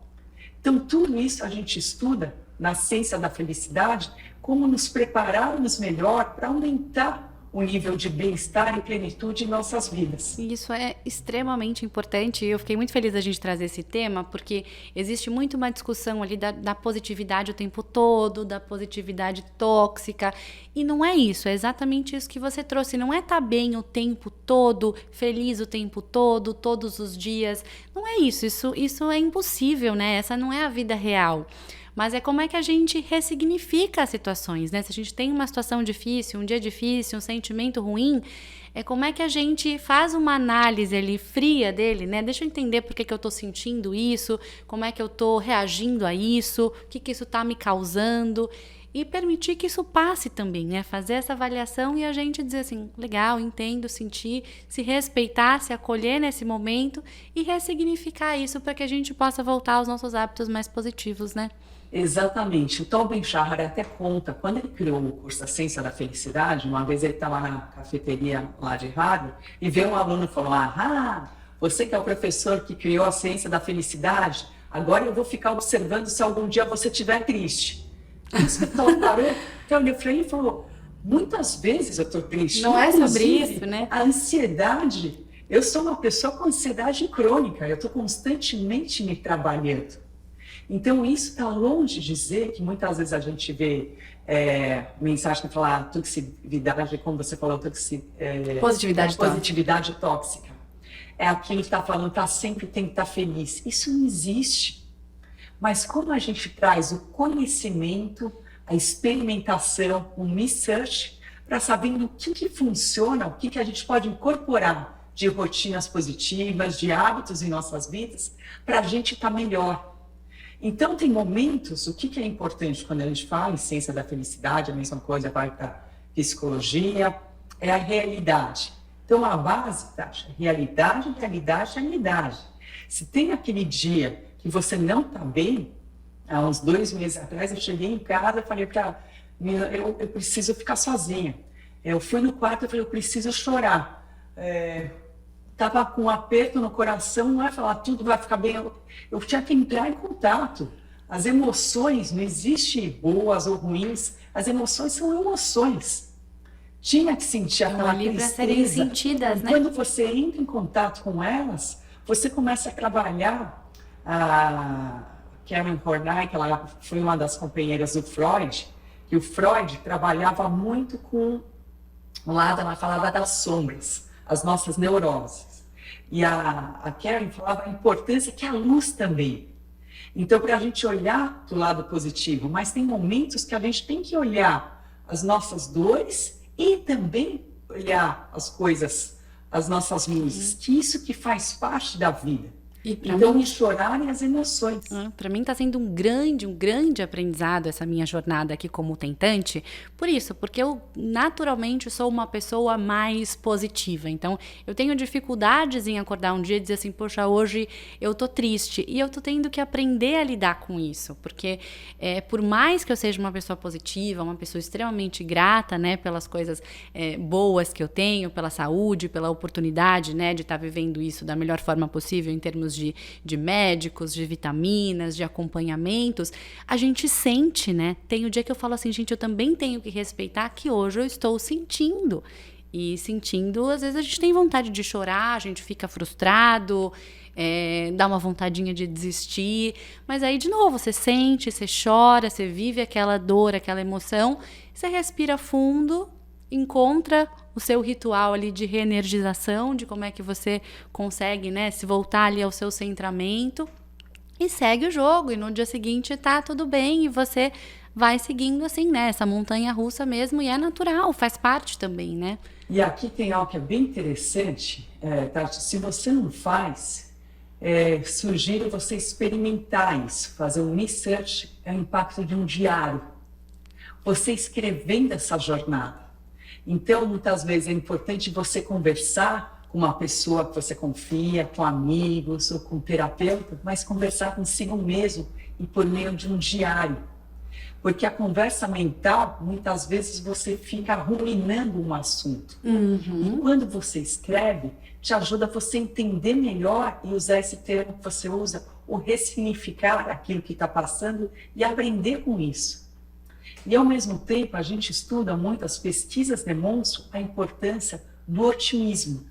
Então, tudo isso a gente estuda na ciência da felicidade, como nos prepararmos melhor para aumentar o nível de bem-estar e plenitude em nossas vidas. Isso é extremamente importante e eu fiquei muito feliz da gente trazer esse tema, porque existe muito uma discussão ali da positividade o tempo todo, da positividade tóxica, e não é isso, é exatamente isso que você trouxe, não é estar bem o tempo todo, feliz o tempo todo, todos os dias, não é isso é impossível, né? Essa não é a vida real. Mas é como é que a gente ressignifica as situações, né? Se a gente tem uma situação difícil, um dia difícil, um sentimento ruim, é como é que a gente faz uma análise ali fria dele, né? Deixa eu entender por que eu tô sentindo isso, como é que eu tô reagindo a isso, o que isso tá me causando, e permitir que isso passe também, né? Fazer essa avaliação e a gente dizer assim, legal, entendo, sentir, se respeitar, se acolher nesse momento e ressignificar isso para que a gente possa voltar aos nossos hábitos mais positivos, né? Exatamente. O Tal Ben-Shahar até conta, quando ele criou o curso da Ciência da Felicidade, uma vez ele estava na cafeteria lá de Harvard e veio um aluno e falou, você que é o professor que criou a Ciência da Felicidade, agora eu vou ficar observando se algum dia você estiver triste. E o escritor parou, então olhou para ele e falou, muitas vezes eu estou triste. Não é sobre isso, né? A ansiedade, eu sou uma pessoa com ansiedade crônica, eu estou constantemente me trabalhando. Então, isso está longe de dizer que muitas vezes a gente vê mensagem que fala toxicidade, como você falou, positividade tóxica. É aquilo que está falando, sempre tem que estar feliz. Isso não existe. Mas como a gente traz o conhecimento, a experimentação, o research, para saber o que funciona, o que a gente pode incorporar de rotinas positivas, de hábitos em nossas vidas, para a gente estar melhor. Então, tem momentos, o que é importante quando a gente fala em ciência da felicidade, a mesma coisa vai para psicologia, é a realidade. Então, a base da realidade. Se tem aquele dia que você não está bem, há uns 2 meses atrás, eu cheguei em casa e falei para eu preciso ficar sozinha. Eu fui no quarto e falei, eu preciso chorar. Estava com um aperto no coração, não é falar tudo vai ficar bem. Eu tinha que entrar em contato. As emoções, não existe boas ou ruins, as emoções são emoções. Tinha que sentir aquela tristeza. Para serem sentidas, né? Quando você entra em contato com elas, você começa a trabalhar. A Karen Horney, que ela foi uma das companheiras do Freud, que o Freud trabalhava muito com o lado, ela falava das sombras, as nossas neuroses. E a Karen falava a importância que a luz também. Então, para a gente olhar do lado positivo, mas tem momentos que a gente tem que olhar as nossas dores e também olhar as coisas, as nossas luzes, que isso que faz parte da vida. Então, chorarem as emoções. Para mim está sendo um grande aprendizado essa minha jornada aqui como tentante. Por isso, porque eu naturalmente sou uma pessoa mais positiva. Então, eu tenho dificuldades em acordar um dia e dizer assim, poxa, hoje eu tô triste. E eu tô tendo que aprender a lidar com isso. Porque por mais que eu seja uma pessoa positiva, uma pessoa extremamente grata, né, pelas coisas boas que eu tenho, pela saúde, pela oportunidade, né, de estar vivendo isso da melhor forma possível em termos de médicos, de vitaminas, de acompanhamentos, a gente sente, né? Tem o dia que eu falo assim, gente, eu também tenho que respeitar que hoje eu estou sentindo. E sentindo, às vezes a gente tem vontade de chorar, a gente fica frustrado, dá uma vontadinha de desistir, mas aí, de novo, você sente, você chora, você vive aquela dor, aquela emoção, você respira fundo, encontra o seu ritual ali de reenergização, de como é que você consegue, né, se voltar ali ao seu centramento e segue o jogo, e no dia seguinte tá tudo bem e você vai seguindo assim, né, essa montanha russa mesmo, e é natural, faz parte também, né? E aqui tem algo que é bem interessante, Tati, se você não faz, sugiro você experimentar isso, fazer um research, o impacto de um diário, você escrevendo essa jornada. Então, muitas vezes é importante você conversar com uma pessoa que você confia, com amigos ou com um terapeuta, mas conversar consigo mesmo e por meio de um diário. Porque a conversa mental, muitas vezes você fica ruminando um assunto. E quando você escreve, te ajuda a você entender melhor e usar esse termo que você usa, o ressignificar aquilo que está passando e aprender com isso. E, ao mesmo tempo, a gente estuda muito, as pesquisas demonstram a importância do otimismo.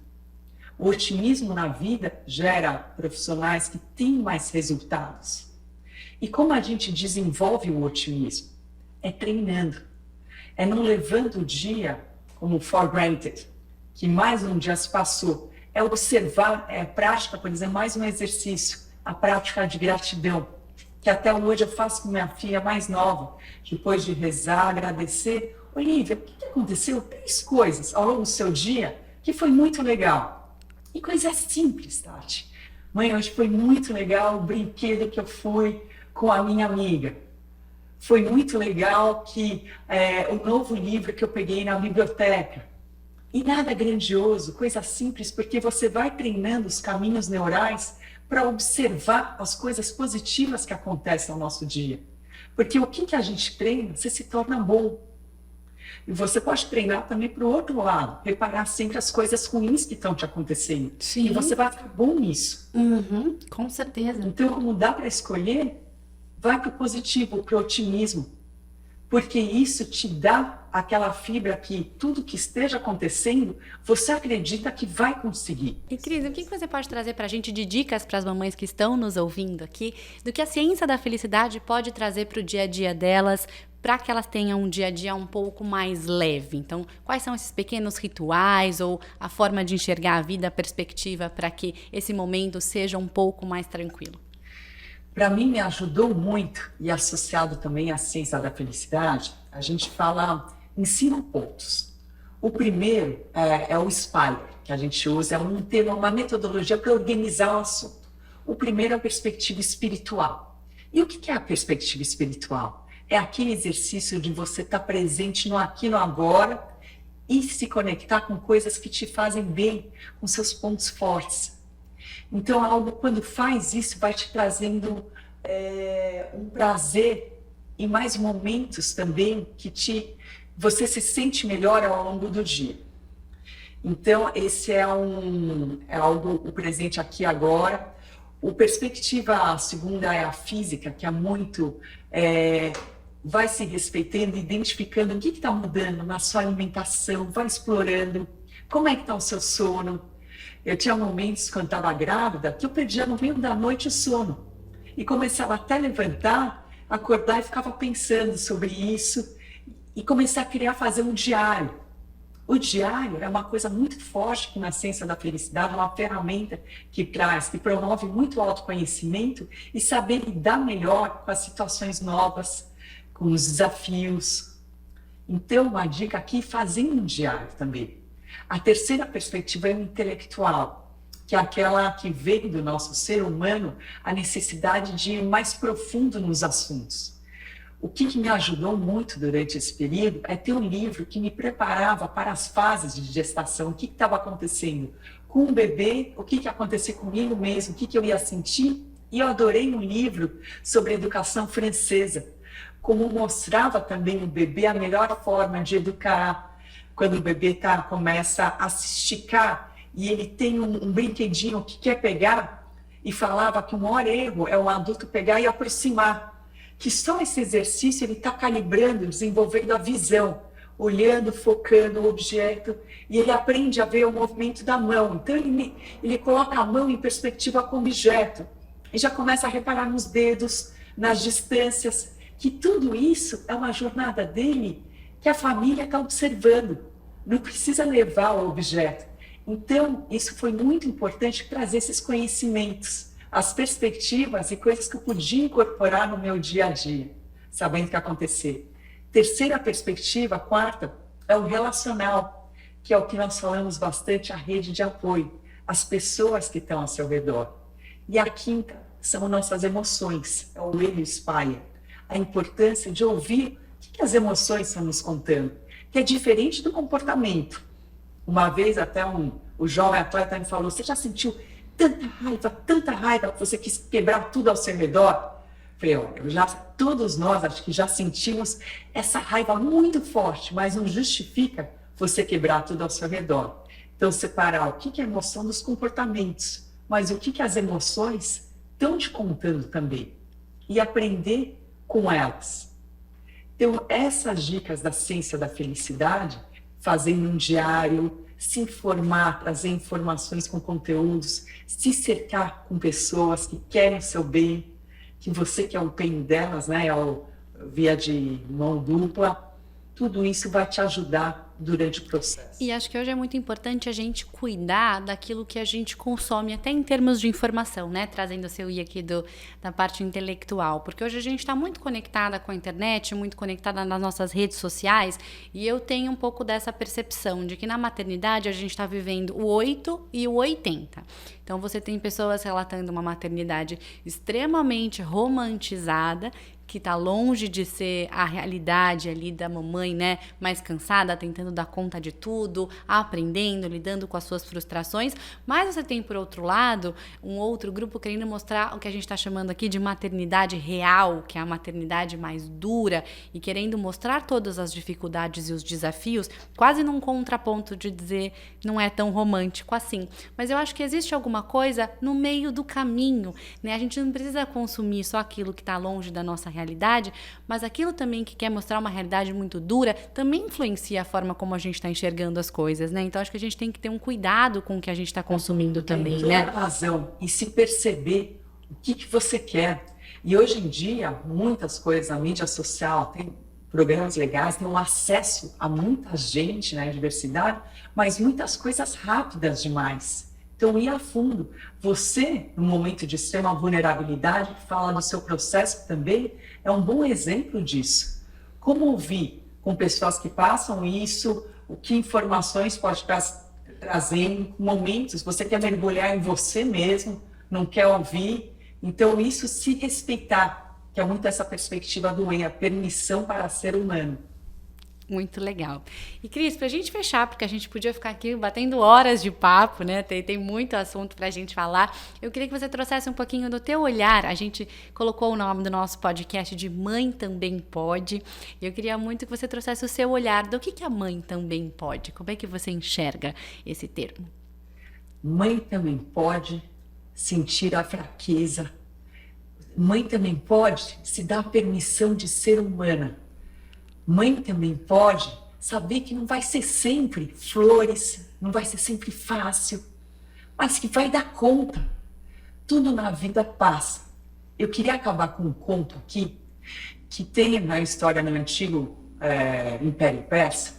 O otimismo na vida gera profissionais que têm mais resultados. E como a gente desenvolve o otimismo? É treinando. É não levando o dia como for granted, que mais um dia se passou. É observar, é a prática, por exemplo, mais um exercício, a prática de gratidão, que até hoje eu faço com minha filha mais nova, depois de rezar, agradecer. Olivia, o que aconteceu? 3 coisas ao longo do seu dia que foi muito legal. E coisa simples, Tati. Mãe, hoje foi muito legal o brinquedo que eu fui com a minha amiga. Foi muito legal que o novo livro que eu peguei na biblioteca. E nada grandioso, coisa simples, porque você vai treinando os caminhos neurais para observar as coisas positivas que acontecem no nosso dia. Porque o que a gente treina, você se torna bom. E você pode treinar também para o outro lado, reparar sempre as coisas ruins que estão te acontecendo. Sim. E você vai ficar bom nisso. Com certeza. Então, como dá para escolher, vai para o positivo, para o otimismo. Porque isso te dá aquela fibra que tudo que esteja acontecendo, você acredita que vai conseguir. E Cris, o que você pode trazer para a gente de dicas para as mamães que estão nos ouvindo aqui, do que a ciência da felicidade pode trazer para o dia a dia delas, para que elas tenham um dia a dia um pouco mais leve? Então, quais são esses pequenos rituais ou a forma de enxergar a vida, a perspectiva, para que esse momento seja um pouco mais tranquilo? Para mim, me ajudou muito, e associado também à ciência da felicidade, a gente fala em 5 pontos. O primeiro é o SPIRE, que a gente usa, é um termo, uma metodologia para organizar o assunto. O primeiro é a perspectiva espiritual. E o que é a perspectiva espiritual? É aquele exercício de você estar presente no aqui e no agora e se conectar com coisas que te fazem bem, com seus pontos fortes. Então, algo, quando faz isso, vai te trazendo um prazer e mais momentos também que você se sente melhor ao longo do dia. Então, esse é algo, o presente aqui e agora. O perspectiva, a segunda é a física, que é muito... vai se respeitando, identificando o que está mudando na sua alimentação, vai explorando como é que está o seu sono. Eu tinha momentos, quando estava grávida, que eu perdia no meio da noite o sono. E começava até a levantar, acordar e ficava pensando sobre isso. E comecei a fazer um diário. O diário é uma coisa muito forte que na ciência da felicidade, uma ferramenta que promove muito autoconhecimento e saber lidar melhor com as situações novas, com os desafios. Então, uma dica aqui, fazendo um diário também. A terceira perspectiva é o intelectual, que é aquela que veio do nosso ser humano, a necessidade de ir mais profundo nos assuntos. O que me ajudou muito durante esse período é ter um livro que me preparava para as fases de gestação, o que estava acontecendo com o bebê, o que ia acontecer comigo mesmo, o que eu ia sentir. E eu adorei um livro sobre educação francesa, como mostrava também o bebê a melhor forma de educar, quando o bebê começa a se esticar e ele tem um brinquedinho que quer pegar, e falava que o maior erro é o adulto pegar e aproximar, que só esse exercício ele está calibrando, desenvolvendo a visão, olhando, focando o objeto, e ele aprende a ver o movimento da mão. Então ele coloca a mão em perspectiva com o objeto, e já começa a reparar nos dedos, nas distâncias, que tudo isso é uma jornada dele que a família está observando, não precisa levar o objeto. Então, isso foi muito importante trazer esses conhecimentos, as perspectivas e coisas que eu podia incorporar no meu dia a dia, sabendo o que ia acontecer. Terceira perspectiva, quarta, é o relacional, que é o que nós falamos bastante, a rede de apoio, as pessoas que estão ao seu redor. E a quinta são nossas emoções, é o Will Spire, a importância de ouvir o que as emoções estão nos contando, que é diferente do comportamento. Uma vez até o jovem atleta me falou, você já sentiu tanta raiva que você quis quebrar tudo ao seu redor? Eu falei, todos nós acho que já sentimos essa raiva muito forte, mas não justifica você quebrar tudo ao seu redor. Então, separar o que é emoção dos comportamentos, mas o que as emoções estão te contando também, e aprender com elas. Então, essas dicas da ciência da felicidade, fazendo um diário, se informar, trazer informações com conteúdos, se cercar com pessoas que querem o seu bem, que você quer o bem delas, né, via de mão dupla, tudo isso vai te ajudar durante o processo. E acho que hoje é muito importante a gente cuidar daquilo que a gente consome, até em termos de informação, né? Trazendo o seu I aqui da parte intelectual. Porque hoje a gente está muito conectada com a internet, muito conectada nas nossas redes sociais, e eu tenho um pouco dessa percepção de que na maternidade a gente está vivendo o 8 e o 80. Então você tem pessoas relatando uma maternidade extremamente romantizada, que está longe de ser a realidade ali da mamãe, né, mais cansada, tentando dar conta de tudo, aprendendo, lidando com as suas frustrações, mas você tem, por outro lado, um outro grupo querendo mostrar o que a gente está chamando aqui de maternidade real, que é a maternidade mais dura, e querendo mostrar todas as dificuldades e os desafios, quase num contraponto de dizer não é tão romântico assim. Mas eu acho que existe alguma coisa no meio do caminho, né? A gente não precisa consumir só aquilo que está longe da nossa realidade, realidade, mas aquilo também que quer mostrar uma realidade muito dura também influencia a forma como a gente está enxergando as coisas, né? Então acho que a gente tem que ter um cuidado com o que a gente está consumindo também, né? Tem razão. E se perceber o que você quer. E hoje em dia, muitas coisas, a mídia social tem programas legais, tem um acesso a muita gente na diversidade, mas muitas coisas rápidas demais. Então, ir a fundo. Você, no momento de extrema vulnerabilidade, fala do seu processo também, é um bom exemplo disso. Como ouvir com pessoas que passam isso, o que informações pode trazer em momentos, você quer mergulhar em você mesmo, não quer ouvir. Então, isso se respeitar, que é muito essa perspectiva do EN, a permissão para ser humano. Muito legal. E Cris, para a gente fechar, porque a gente podia ficar aqui batendo horas de papo, né? Tem muito assunto para a gente falar. Eu queria que você trouxesse um pouquinho do teu olhar. A gente colocou o nome do nosso podcast de Mãe Também Pode. E eu queria muito que você trouxesse o seu olhar do que a mãe também pode. Como é que você enxerga esse termo? Mãe também pode sentir a fraqueza. Mãe também pode se dar a permissão de ser humana. Mãe também pode saber que não vai ser sempre flores, não vai ser sempre fácil, mas que vai dar conta. Tudo na vida passa. Eu queria acabar com um conto aqui, que tem na história no antigo Império Persa.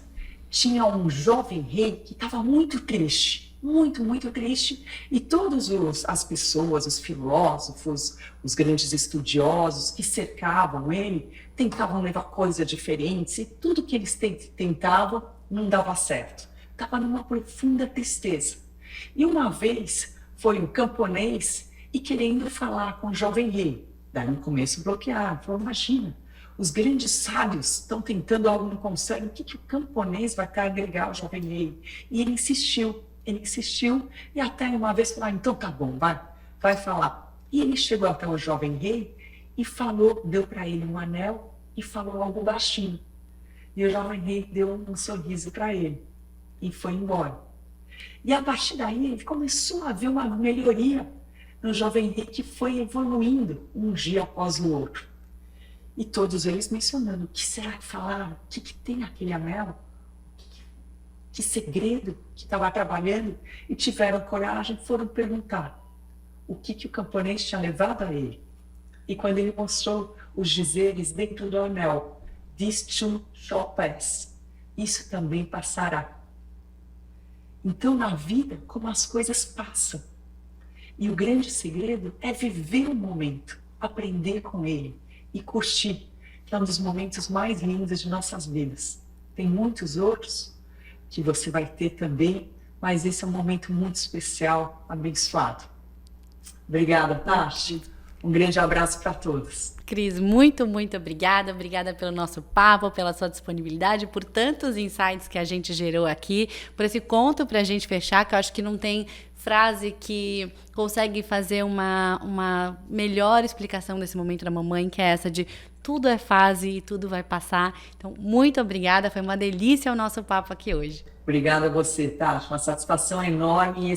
Tinha um jovem rei que estava muito triste. Muito, muito triste, e todas as pessoas, os filósofos, os grandes estudiosos que cercavam ele, tentavam levar coisas diferentes, e tudo que eles tentavam não dava certo. Estava numa profunda tristeza. E uma vez foi um camponês e querendo falar com o jovem rei. Daí no começo bloquearam, falou, imagina, os grandes sábios estão tentando algo, não conseguem, o que o camponês vai ter a agregar ao jovem rei? E ele insistiu e até uma vez falou, então tá bom, vai falar. E ele chegou até o jovem rei e falou, deu para ele um anel e falou algo baixinho. E o jovem rei deu um sorriso para ele e foi embora. E a partir daí ele começou a ver uma melhoria no jovem rei que foi evoluindo um dia após o outro. E todos eles mencionando, o que será que falaram? O que tem aquele anel? Que segredo que estava trabalhando, e tiveram coragem, foram perguntar o que o camponês tinha levado a ele. E quando ele mostrou os dizeres dentro do anel, this too shall pass, isso também passará. Então, na vida, como as coisas passam. E o grande segredo é viver o momento, aprender com ele e curtir, que é um dos momentos mais lindos de nossas vidas. Tem muitos outros que você vai ter também, mas esse é um momento muito especial, abençoado. Obrigada, Tati. Um grande abraço para todos. Cris, muito, muito obrigada. Obrigada pelo nosso papo, pela sua disponibilidade, por tantos insights que a gente gerou aqui, por esse conto para a gente fechar, que eu acho que não tem frase que consegue fazer uma melhor explicação desse momento da mamãe, que é essa de tudo é fase e tudo vai passar. Então, muito obrigada. Foi uma delícia o nosso papo aqui hoje. Obrigada a você, Tati. Uma satisfação enorme.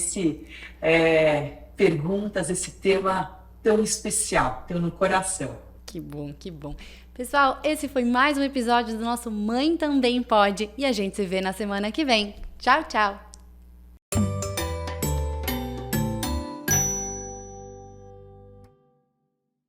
Perguntas, esse tema tão especial, tão no coração. Que bom, que bom. Pessoal, esse foi mais um episódio do nosso Mãe Também Pode e a gente se vê na semana que vem. Tchau, tchau!